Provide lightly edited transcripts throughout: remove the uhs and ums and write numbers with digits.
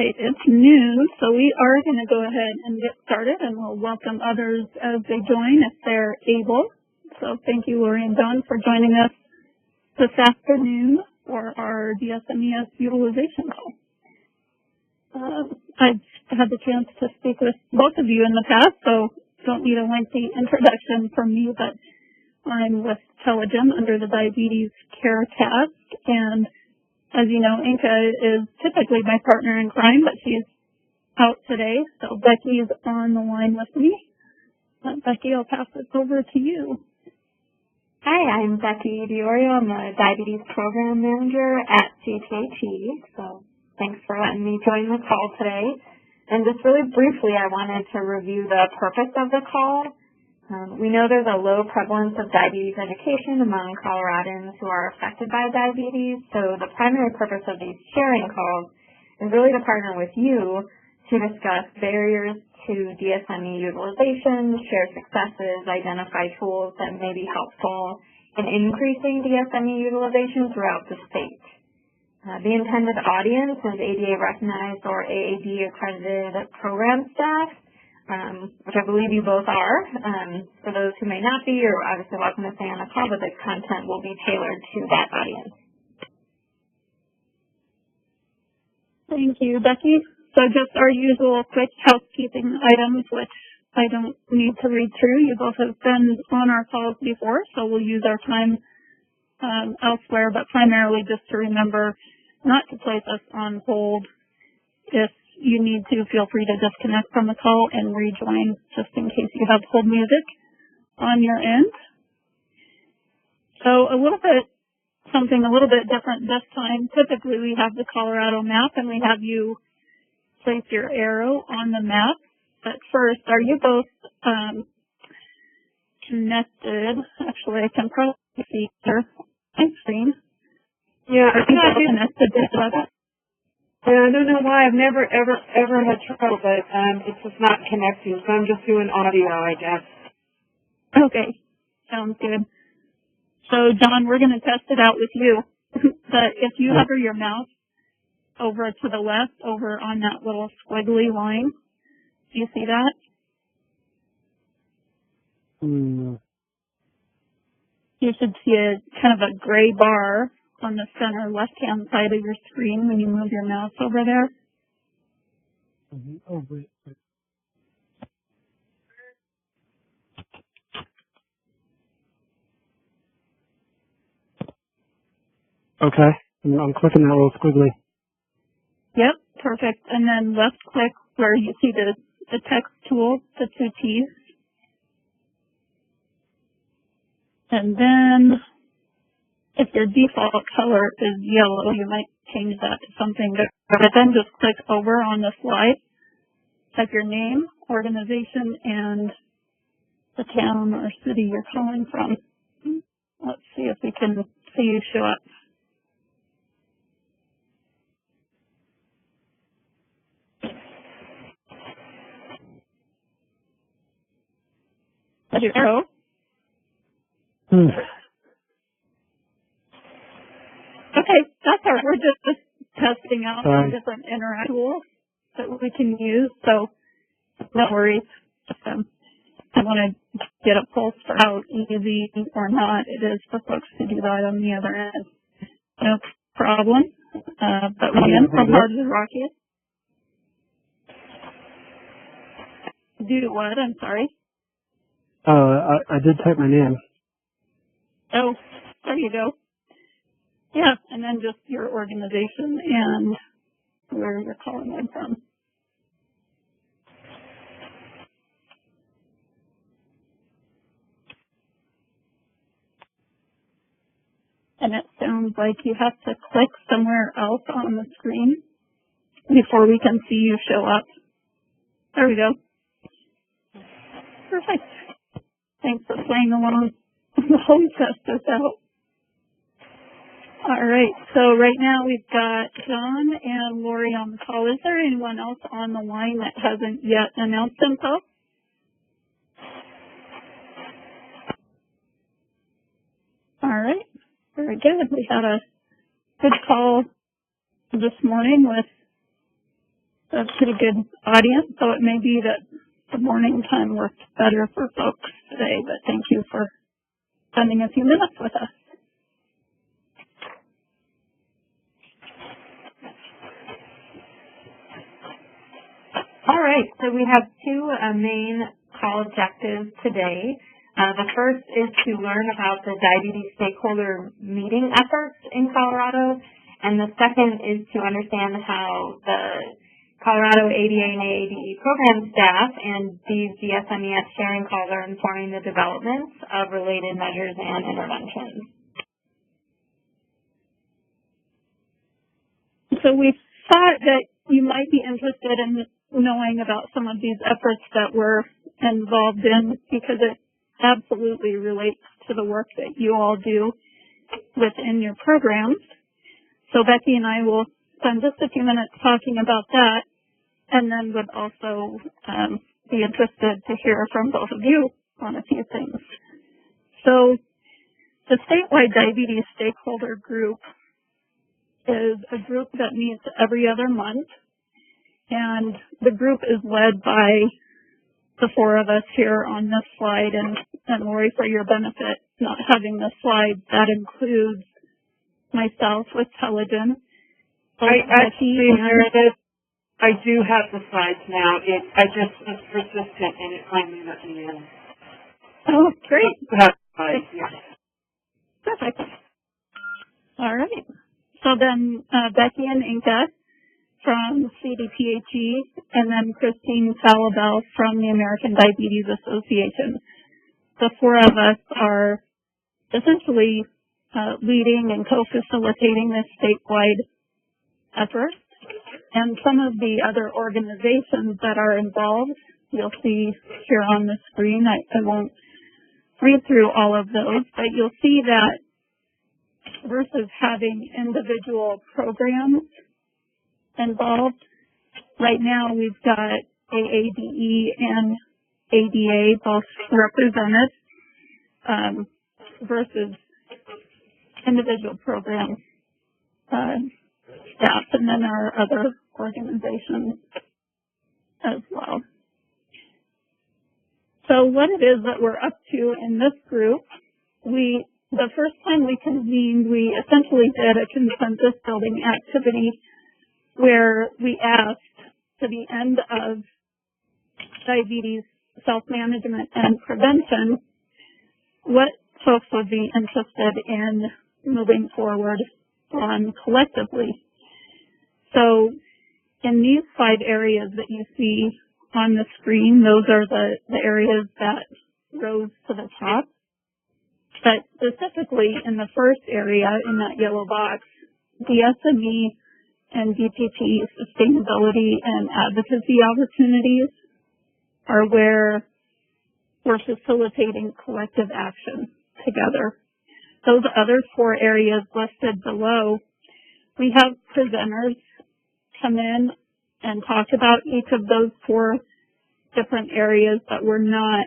right, it's noon, so we are going to go ahead and get started, and we'll welcome others as they join if they're able. So thank you, Lori and Don, for joining us this afternoon for our DSMES utilization call. I've had the chance to speak with both of you in the past, so don't need a lengthy introduction from me, but I'm with Telegem under the Diabetes Care Task, and as you know, Inka is typically my partner in crime, but she's out today, so Becky's on the line with me. Becky, I'll pass this over to you. Hi, I'm Becky Diorio. I'm the Diabetes Program Manager at CTHE, so thanks for letting me join the call today. And just really briefly, I wanted to review the purpose of the call. We know there's a low prevalence of diabetes education among Coloradans who are affected by diabetes, so the primary purpose of these sharing calls is really to partner with you to discuss barriers to DSME utilization, share successes, identify tools that may be helpful in increasing DSME utilization throughout the state. The intended audience is ADA recognized or AAD accredited program staff, which I believe you both are. For those who may not be, you're obviously welcome to stay on the call, but the content will be tailored to that audience. Thank you, Becky. So just our usual quick housekeeping items, which I don't need to read through. You both have been on our calls before, so we'll use our time elsewhere, but primarily just to remember not to place us on hold. If you need to, feel free to disconnect from the call and rejoin just in case you have hold music on your end. So something a little bit different this time. Typically we have the Colorado map and we have you place your arrow on the map. But first, are you both connected? Actually, I can probably see your screen. Yeah, are you both connected to that? I don't know why. I've never, ever had trouble, but it's just not connecting, so I'm just doing audio, I guess. Okay. Sounds good. So, John, we're going to test it out with you. But if you hover your mouse over to the left, over on that little squiggly line, do you see that? You should see a kind of a gray bar on the center left-hand side of your screen when you move your mouse over there. Oh, wait. Okay, I'm clicking that little squiggly. Yep, perfect. And then left click where you see the text tool, the two T's. And then if your default color is yellow, you might change that to something different. But then just click over on the slide, type your name, organization, and the town or city you're calling from. Let's see if we can see you show up. Did you go? Okay, that's all right. We're just testing out some different interact tools that we can use, so no worries. I want to get a pulse for how easy or not it is for folks to do that on the other end. No problem. But again, from hard to rocky. Do what? I'm sorry. I did type my name. Oh, there you go. Yeah, and then just your organization and where you're calling in from. And it sounds like you have to click somewhere else on the screen before we can see you show up. There we go. Perfect. Thanks for playing along while we test this out. All right, so right now we've got John and Lori on the call. Is there anyone else on the line that hasn't yet announced himself? All right, very good. We had a good call this morning with a pretty good audience, so it may be that the morning time worked better for folks today, but thank you for spending a few minutes with us. All right, so we have two main call objectives today. The first is to learn about the diabetes stakeholder meeting efforts in Colorado, and the second is to understand how the Colorado ADA and AADE program staff and these DSMES sharing calls are informing the development of related measures and interventions. So we thought that you might be interested in knowing about some of these efforts that we're involved in because it absolutely relates to the work that you all do within your programs. So Becky and I will spend just a few minutes talking about that, and then would also be interested to hear from both of you on a few things. So the statewide diabetes stakeholder group is a group that meets every other month, and the group is led by the four of us here on this slide, and Lori, for your benefit, not having this slide, that includes myself with Telegen. I do have the slides now. I just was persistent and it finally let me in. Oh, great. Slides, yeah. Perfect. All right. So then Becky and Inka from CDPHE, and then Christine Falabelle from the American Diabetes Association. The four of us are essentially leading and co-facilitating this statewide effort. And some of the other organizations that are involved, you'll see here on the screen. I won't read through all of those, but you'll see that versus having individual programs involved, right now we've got AADE and ADA both represented versus individual program staff, and then our other organizations as well. So what it is that we're up to in this group, the first time we convened, we essentially did a consensus building activity where we asked, to the end of diabetes self-management and prevention, what folks would be interested in moving forward on collectively. So in these 5 areas that you see on the screen, those are the areas that rose to the top. But specifically in the first area, in that yellow box, DSME and DPP sustainability and advocacy opportunities are where we're facilitating collective action together. Those other 4 areas listed below, we have presenters come in and talk about each of those 4 different areas, but we're not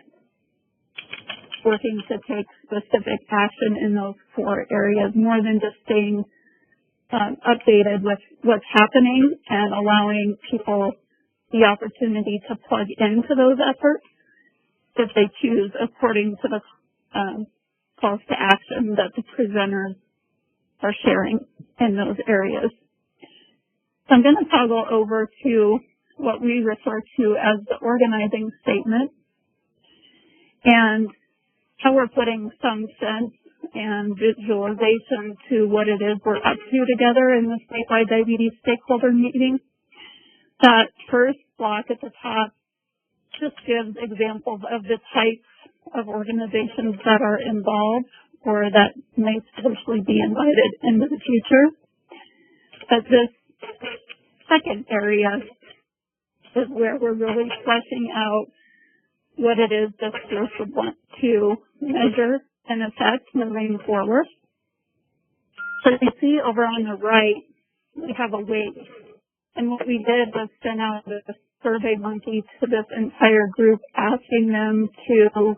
working to take specific action in those 4 areas, more than just staying updated with what's happening and allowing people the opportunity to plug into those efforts if they choose, according to the calls to action that the presenters are sharing in those areas. So I'm going to toggle over to what we refer to as the organizing statement, and how we're putting some sense and visualization to what it is we're up to together in the statewide diabetes stakeholder meeting. That first block at the top just gives examples of the types of organizations that are involved or that may potentially be invited into the future. But this second area is where we're really fleshing out what it is this group would want to measure and affect moving forward. So you see over on the right, we have a weight. And what we did was send out a survey monkey to this entire group, asking them to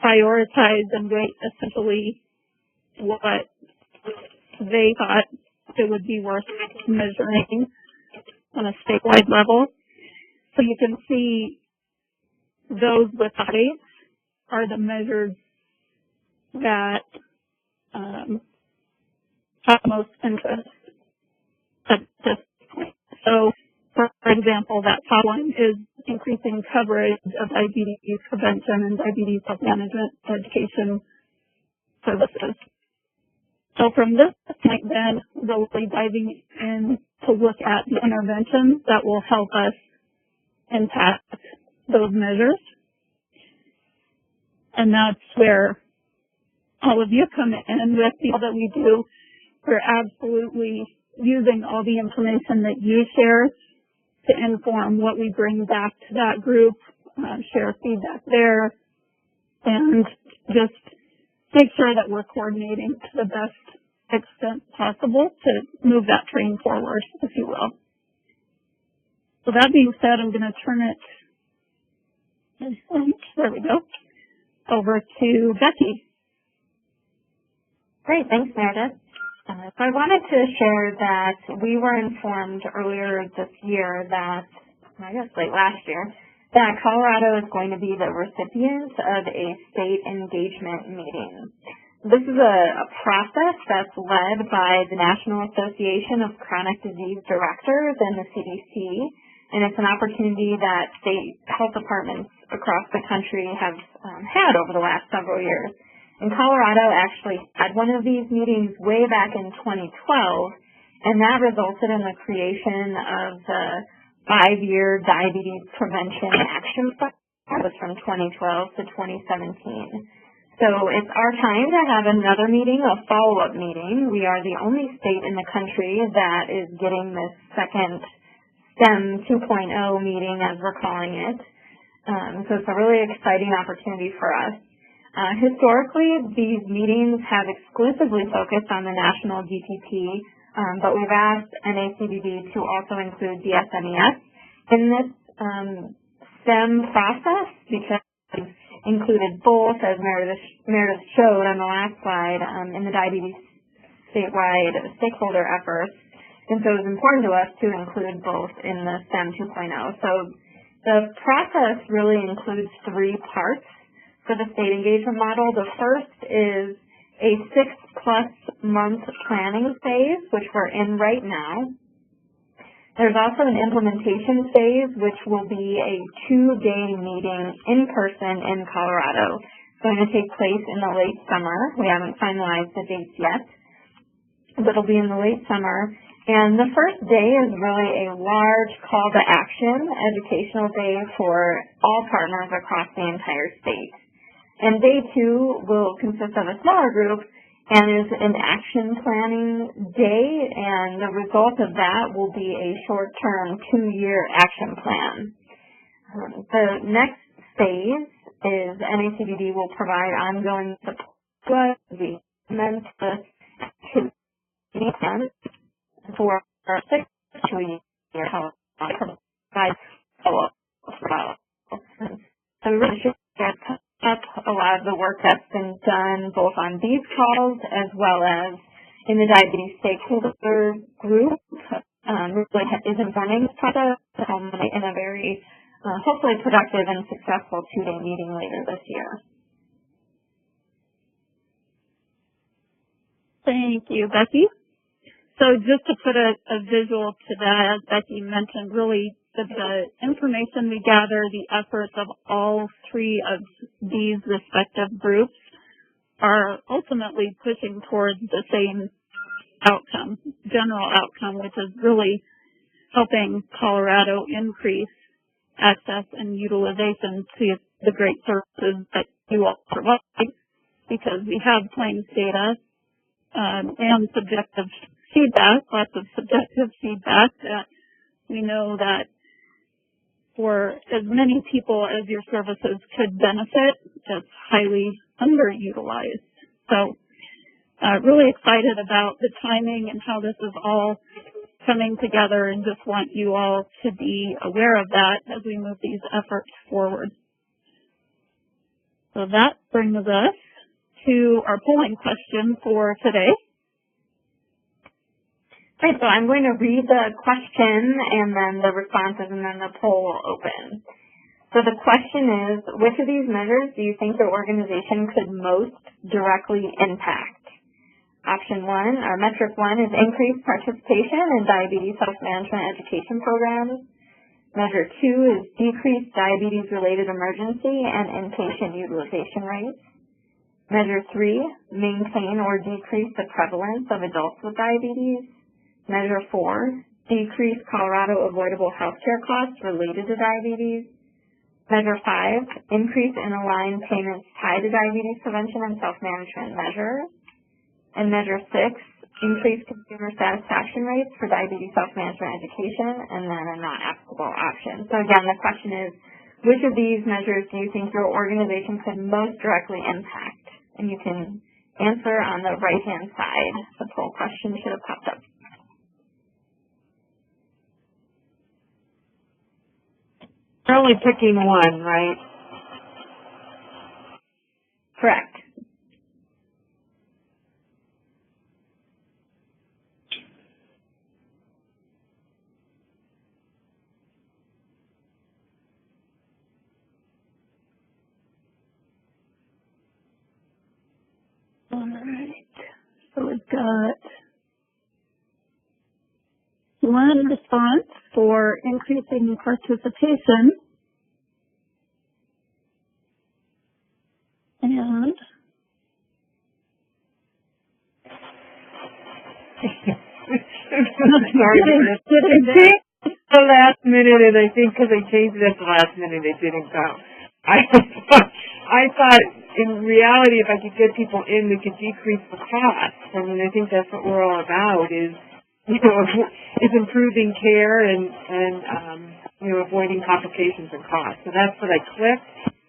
prioritize and rate essentially what they thought it would be worth measuring on a statewide level. So you can see those with the heights are the measures that have most interest at this point. So, for example, that top one is increasing coverage of diabetes prevention and diabetes self-management education services. So from this point then, we'll be diving in to look at the interventions that will help us impact those measures. And that's where all of you come in with the that we do. We're absolutely using all the information that you share to inform what we bring back to that group, share feedback there, and just make sure that we're coordinating to the best extent possible to move that train forward, if you will. So that being said, I'm going to turn it, there we go, over to Becky. Great, thanks, Meredith. So I wanted to share that we were informed earlier this year that, I guess late last year, that Colorado is going to be the recipient of a state engagement meeting. This is a process that's led by the National Association of Chronic Disease Directors and the CDC, and it's an opportunity that state health departments across the country have had over the last several years. And Colorado actually had one of these meetings way back in 2012, and that resulted in the creation of the 5-year Diabetes Prevention Action Plan. That was from 2012 to 2017. So it's our time to have another meeting, a follow-up meeting. We are the only state in the country that is getting this second STEM 2.0 meeting, as we're calling it. So it's a really exciting opportunity for us. Historically, these meetings have exclusively focused on the national DPP, but we've asked NACDD to also include the SNES in this STEM process because we've included both, as Meredith showed on the last slide, in the diabetes statewide stakeholder efforts. And so it was important to us to include both in the STEM 2.0. So the process really includes 3 parts for the state engagement model. The first is a 6+ month planning phase, which we're in right now. There's also an implementation phase, which will be a 2-day meeting in person in Colorado. It's going to take place in the late summer. We haven't finalized the dates yet, but it'll be in the late summer. And the first day is really a large call to action educational day for all partners across the entire state. And day 2 will consist of a smaller group and is an action planning day, and the result of that will be a short-term 2-year action plan. The next phase is NACDD will provide ongoing support the action plan for 6 to a year provide follow-up. So we really should get up a lot of the work that's been done both on these calls as well as in the diabetes stakeholder group. Really is informing this process in a very hopefully productive and successful 2-day meeting later this year. Thank you, Becky. So just to put a visual to that, as Becky mentioned, really the information we gather, the efforts of all 3 of these respective groups are ultimately pushing towards the same outcome, general outcome, which is really helping Colorado increase access and utilization to the great services that you all provide, because we have claims data and subjective feedback, lots of subjective feedback that we know that for as many people as your services could benefit, it's highly underutilized. So really excited about the timing and how this is all coming together, and just want you all to be aware of that as we move these efforts forward. So that brings us to our polling question for today. Okay, so I'm going to read the question and then the responses and then the poll will open. So the question is, which of these measures do you think your organization could most directly impact? Option 1, or metric 1, is increased participation in diabetes self-management education programs. Measure 2 is decreased diabetes-related emergency and inpatient utilization rates. Measure 3, maintain or decrease the prevalence of adults with diabetes. Measure 4, decrease Colorado avoidable healthcare costs related to diabetes. Measure 5, increase and align payments tied to diabetes prevention and self-management measures. And measure 6, increase consumer satisfaction rates for diabetes self-management education, and then a not applicable option. So again, the question is, which of these measures do you think your organization could most directly impact? And you can answer on the right-hand side. The poll question should have popped up. You're only picking one, right? Correct. All right. So we've got one response for increasing participation. And Sorry. The last minute, and I think because I changed it at the last minute, it didn't go. I thought in reality, if I could get people in, we could decrease the cost. I mean, I think that's what we're all about is improving care and avoiding complications and costs. So that's what I clicked,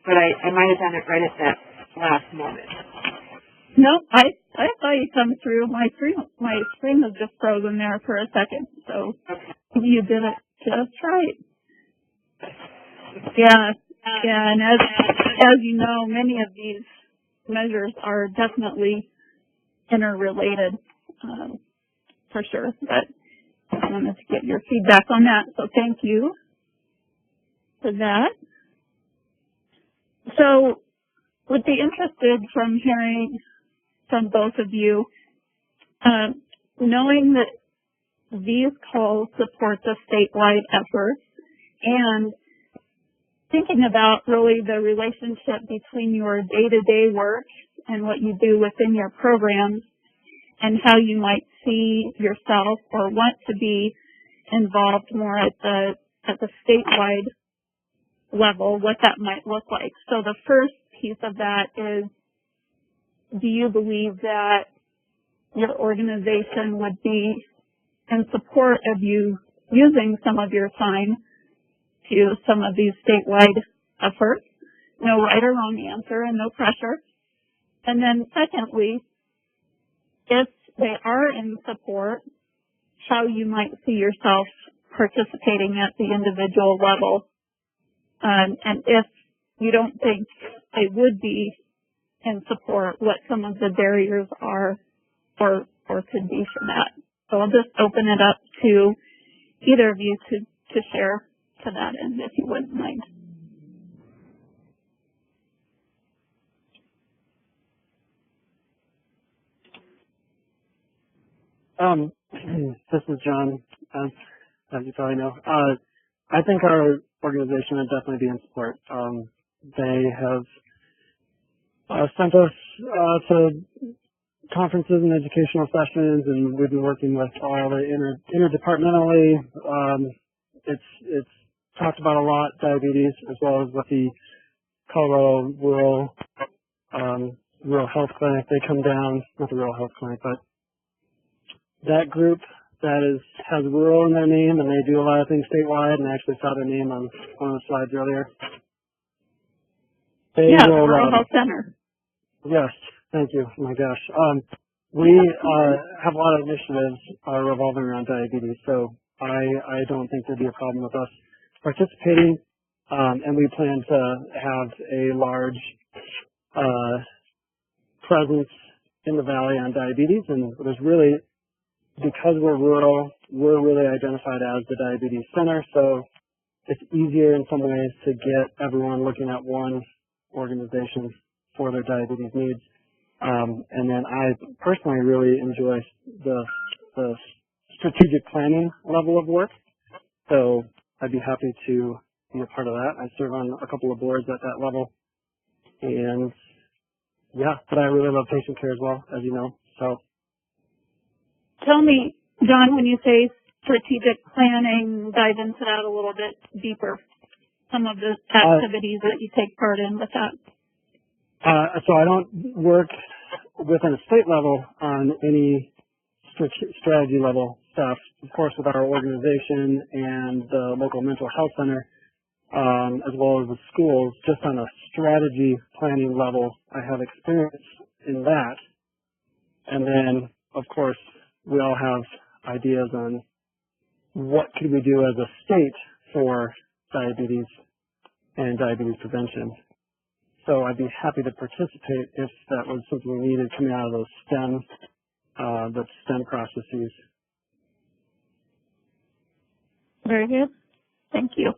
but I might have done it right at that last moment. no, I saw you come through. My screen was just frozen there for a second. So Okay. you did it just right. Yeah, and as you know, many of these measures are definitely interrelated, for sure. But I wanted to get your feedback on that, so thank you for that. So, would be interested from hearing from both of you, knowing that these calls support the statewide efforts and thinking about really the relationship between your day-to-day work and what you do within your programs and how you might see yourself or want to be involved more at the statewide level, what that might look like. So the first piece of that is, do you believe that your organization would be in support of you using some of your time to some of these statewide efforts? No right or wrong answer and no pressure. And then secondly, if they are in support, how you might see yourself participating at the individual level. And if you don't think they would be in support, what some of the barriers are or could be for that. So I'll just open it up to either of you to share to that end, if you wouldn't mind. This is John, as you probably know. I think our organization would definitely be in support. They have sent us to conferences and educational sessions, and we've been working with all the interdepartmentally. It's talked about a lot, diabetes, as well as with the Colorado Rural Health Clinic. They come down, not the Rural Health Clinic, but that group that has rural in their name, and they do a lot of things statewide, and I actually saw their name on one of the slides earlier. Yeah, Rural Health Center. Yes, thank you. Oh my gosh. We have a lot of initiatives revolving around diabetes, so I don't think there'd be a problem with us participating, and we plan to have a large presence in the Valley on diabetes, and there's really because we're rural, we're really identified as the diabetes center, so it's easier in some ways to get everyone looking at one organization for their diabetes needs. And then I personally really enjoy the strategic planning level of work, so I'd be happy to be a part of that. I serve on a couple of boards at that level, and yeah, but I really love patient care as well, as you know. So, Tell me, John, when you say strategic planning, dive into that a little bit deeper. Some of the activities that you take part in with that. So I don't work within a state level on any strategy level stuff. Of course, with our organization and the local mental health center, as well as the schools, just on a strategy planning level, I have experience in that. And then, of course, we all have ideas on what could we do as a state for diabetes and diabetes prevention. So I'd be happy to participate if that was something we needed coming out of those STEM processes. Very good. Thank you.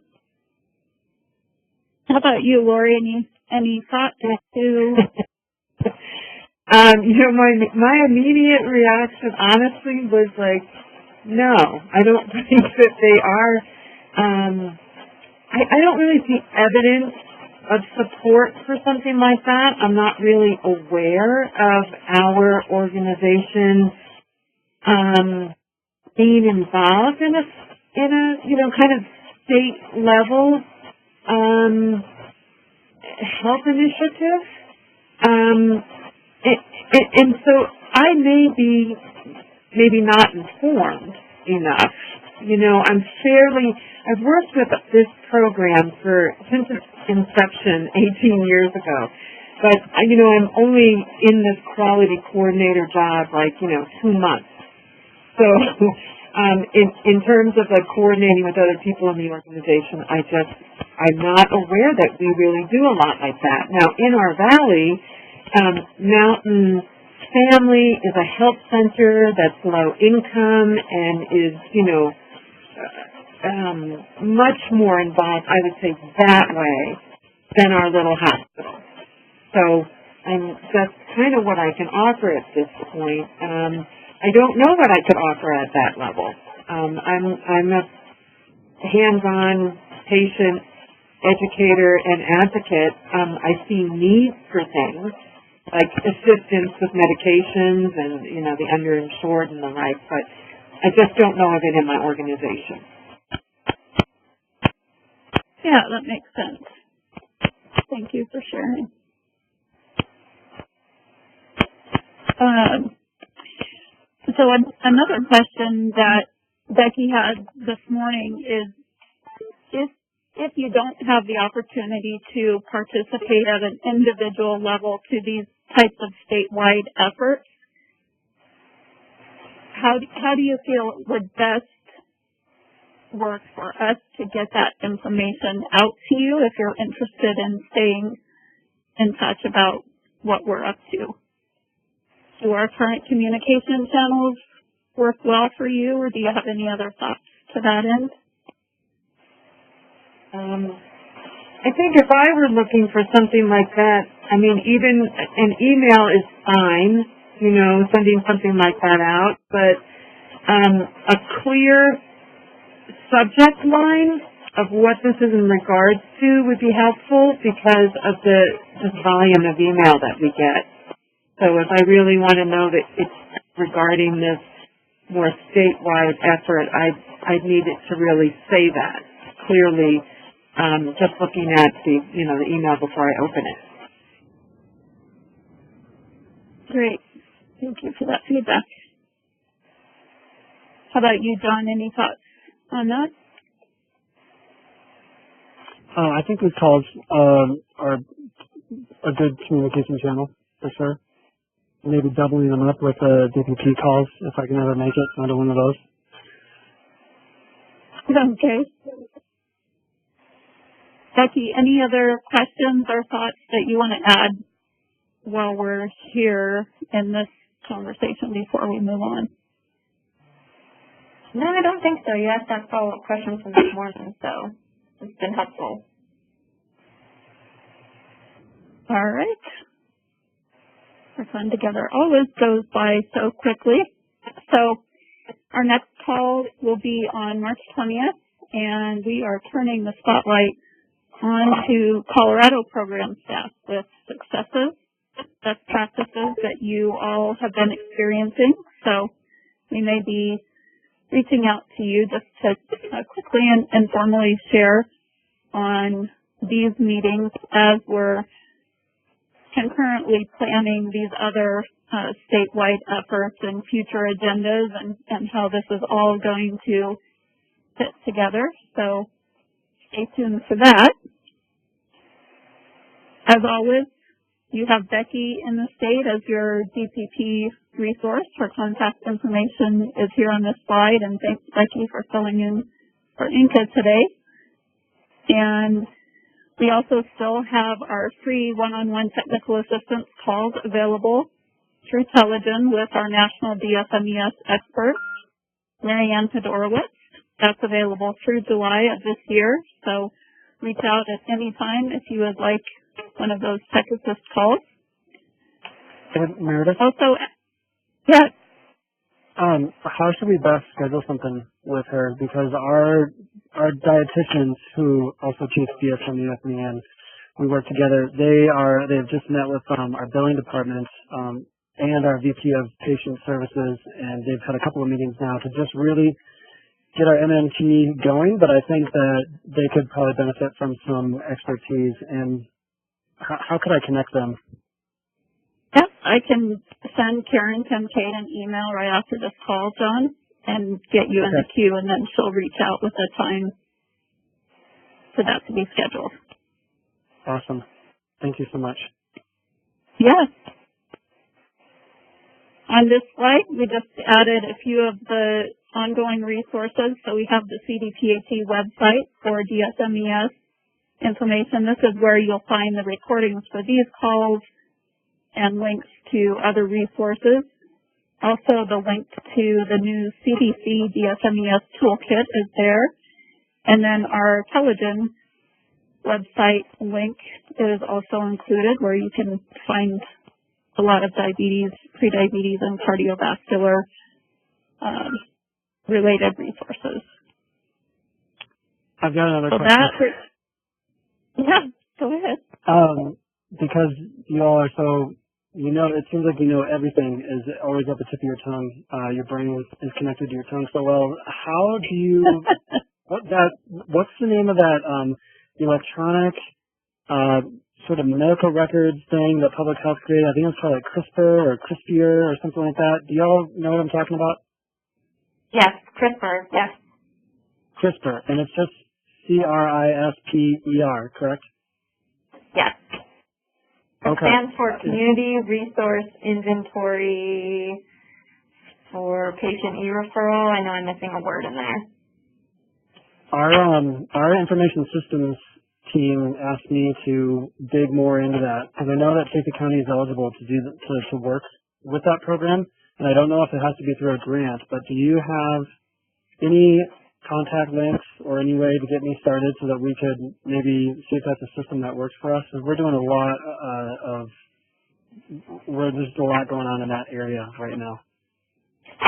How about you, Lori? Any thoughts to? My immediate reaction, honestly, was like, no, I don't think that they are. I don't really see evidence of support for something like that. I'm not really aware of our organization being involved in a kind of state level health initiative. And so I may be maybe not informed enough. I've worked with this program since its inception 18 years ago. But, I'm only in this quality coordinator job 2 months. So, in terms of coordinating with other people in the organization, I'm not aware that we really do a lot like that. Now, in our valley, Mountain Family is a health center that's low income and is, much more involved, I would say, that way than our little hospital. So that's kind of what I can offer at this point. I don't know what I could offer at that level. I'm a hands-on patient educator and advocate. I see needs for things like assistance with medications and, the underinsured and the like, but I just don't know of it in my organization. Yeah, that makes sense. Thank you for sharing. So another question that Becky had this morning is if you don't have the opportunity to participate at an individual level to these types of statewide efforts, how do you feel it would best work for us to get that information out to you if you're interested in staying in touch about what we're up to? Do our current communication channels work well for you, or do you have any other thoughts to that end? I think if I were looking for something like that, even an email is fine, sending something like that out, but a clear subject line of what this is in regards to would be helpful because of the volume of email that we get. So if I really want to know that it's regarding this more statewide effort, I'd need it to really say that clearly, just looking at the email before I open it. Great. Thank you for that feedback. How about you, John? Any thoughts on that? I think these calls are a good communication channel, for sure. Maybe doubling them up with DPP calls, if I can ever make it, another one of those. Okay. Becky, any other questions or thoughts that you want to add while we're here in this conversation before we move on? No, I don't think so. You asked that follow-up question from this morning, so it's been helpful. All right. Our fun together always goes by so quickly. So our next call will be on March 20th, and we are turning the spotlight on to Colorado program staff with successes, best practices that you all have been experiencing. So we may be reaching out to you just to quickly and informally share on these meetings as we're concurrently planning these other statewide efforts and future agendas and how this is all going to fit together. So stay tuned for that. As always, you have Becky in the state as your DPP resource. Her contact information is here on this slide, and thanks, Becky, for filling in for Inca today. And we also still have our free one-on-one technical assistance calls available through Telegen with our national DSMES expert, Marianne Todorowicz. That's available through July of this year, so reach out at any time if you would like one of those tech assist calls. Meredith? Also, yes. How should we best schedule something with her? Because our dietitians, who also teach DSMES and we work together, they've just met with our billing department and our VP of patient services, and they've had a couple of meetings now to just really get our MMT going, but I think that they could probably benefit from some expertise. And how could I connect them? Yep, I can send Karen Kincaid an email right after this call, John, and get you in the queue, and then she'll reach out with a time for that to be scheduled. Awesome. Thank you so much. Yes. On this slide, we just added a few of the ongoing resources. So we have the CDPHE website for DSMES information. This is where you'll find the recordings for these calls and links to other resources. Also, the link to the new CDC DSMES toolkit is there. And then our Telegen website link is also included, where you can find a lot of diabetes, prediabetes, and cardiovascular related resources. I've got another question. Yeah, go ahead. Because you all are so, it seems like everything is always at the tip of your tongue. Your brain is connected to your tongue so well. How do you, what's the name of that electronic sort of medical records thing that public health created? I think it's called like CRISPR or CRISPR or something like that. Do y'all know what I'm talking about? Yes, CRISPR, yes. CRISPR, and it's just CRISPR, correct? Yes. It Okay. stands for Community Resource Inventory for Patient E-Referral. I know I'm missing a word in there. Our information systems team asked me to dig more into that, because I know that Chaffey County is eligible to work with that program, and I don't know if it has to be through a grant, but do you have any contact links or any way to get me started so that we could maybe see if that's a system that works for us? Because we're doing there's a lot going on in that area right now.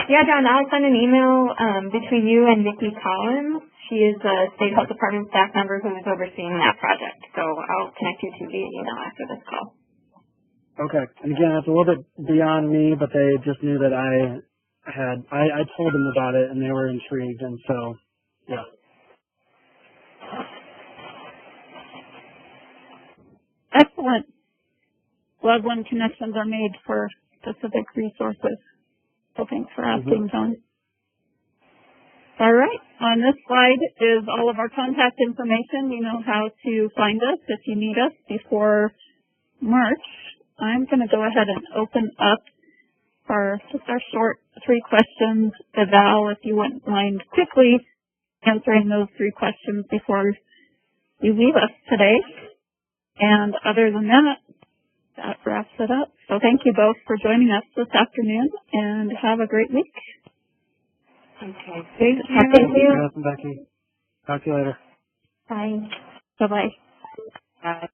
Yeah, John, I'll send an email between you and Nikki Collins. She is a State Health Department staff member who is overseeing that project. So I'll connect you two via email after this call. Okay. And again, it's a little bit beyond me, but they just knew that I told them about it and they were intrigued, and so, yeah. Excellent. Loved one connections are made for specific resources. So thanks for asking, John. All right. On this slide is all of our contact information. You know how to find us if you need us before March. I'm going to go ahead and open up our short 3 questions eval, if you wouldn't mind quickly answering those 3 questions before you leave us today. And other than that wraps it up. So thank you both for joining us this afternoon, and have a great week. Okay, thank you. Thank you. Becky. Talk to you later. Bye. Bye-bye. Bye.